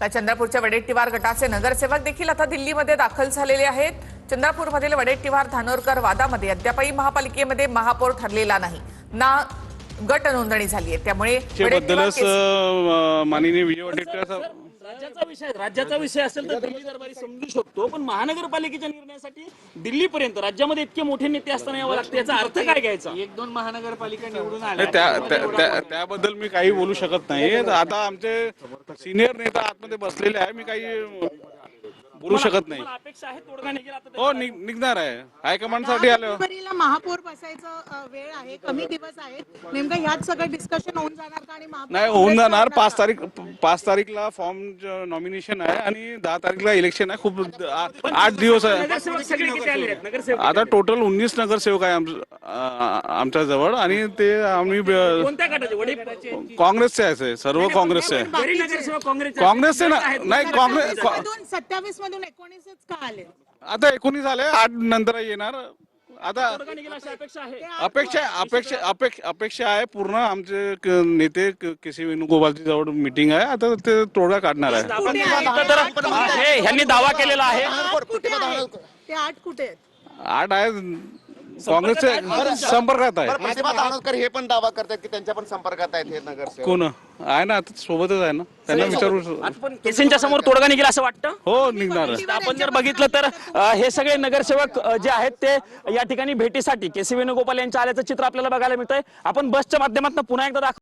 तर चंद्रपूरच्या वडेट्टीवार गटाचे नगरसेवक देखील आता दिल्लीमध्ये दाखल झालेले आहेत। चंद्रपूरमधील वडेट्टीवार धानोरकर वादामध्ये अद्यापही महापालिकेमध्ये महापौर ठरलेला नाही ना गट नोंदणी झाली आहे। त्यामुळे माननीय विजय वडेट्टीवार राज्याचा विषय असेल तर दिल्ली दरबारी समजू शकतो, पण महानगरपालिकेच्या निर्णयासाठी दिल्लीपर्यंत राज्यामध्ये इतके मोठे नेते असताना यावं लागतं, याचा अर्थ काय घ्यायचा? एक दोन महानगरपालिका निवडून आल्या त्याबद्दल मी काही बोलू शकत नाही। आता आमचे सिनियर नेता आतमध्ये बसलेले आहे, मी काही बोलू शकत नाही। अपेक्षा आहे तोडगा निघेल आता? हो, निघणार आहे। हायकमांड साठी आलो। फेब्रुवारीला महापौर बसायचं वेळ आहे, कमी दिवस आहेत, नेमकं ह्यात सगळं डिस्कशन होऊन जाणार का? आणि नाही होऊन जाणार। 5 तारीखला फॉर्म नॉमिनेशन आहे आणि 10 तारीखला इलेक्शन आहे। खूप 8 दिवस आहे। नगरसेवक सगळे किती आले आहेत? नगरसेवक आता टोटल 19 नगरसेवक आहे आमच्या जवळ आणि ते आम्ही कोणत्या गटाचे? वडे काँग्रेसचे आहे, सर्व काँग्रेसचे आहे। घरी नगरसेवक काँग्रेसचे नाही, काँग्रेस 27 मधून 19च का आले? आता 19 आले, 8 नंतर येणार। आता तोडगा निघेल अशी अपेक्षा आहे? अपेक्षा आहे। पूर्ण आमचे नेते केसी वेणुगोपालची जवळ मीटिंग आहे, आता ते तोडगा काढणार आहे। ह्यांनी दावा केलेला आहे। ते 8 कुठे आहेत? 8 आहे, काँग्रेसचे संपर्कात आहे। प्रतिभा धानोरकर हे पण दावा करतात की त्यांच्या पण संपर्कात आहेत हे नगरसेवक। कोण आहे ना, आता सोबतच आहे ना, त्यांना विचारू। पण केसींच्या समोर तोडगा निघेल असं वाटतं? हो, निघणार आहे। आपण जर बघितलं तर हे सगळे नगरसेवक जे आहेत ते या ठिकाणी भेटीसाठी केसी वेणुगोपाल यांच्या आल्याचं चित्र आपल्याला बघायला मिळतंय। आपण बसच्या माध्यमातून पुन्हा एकदा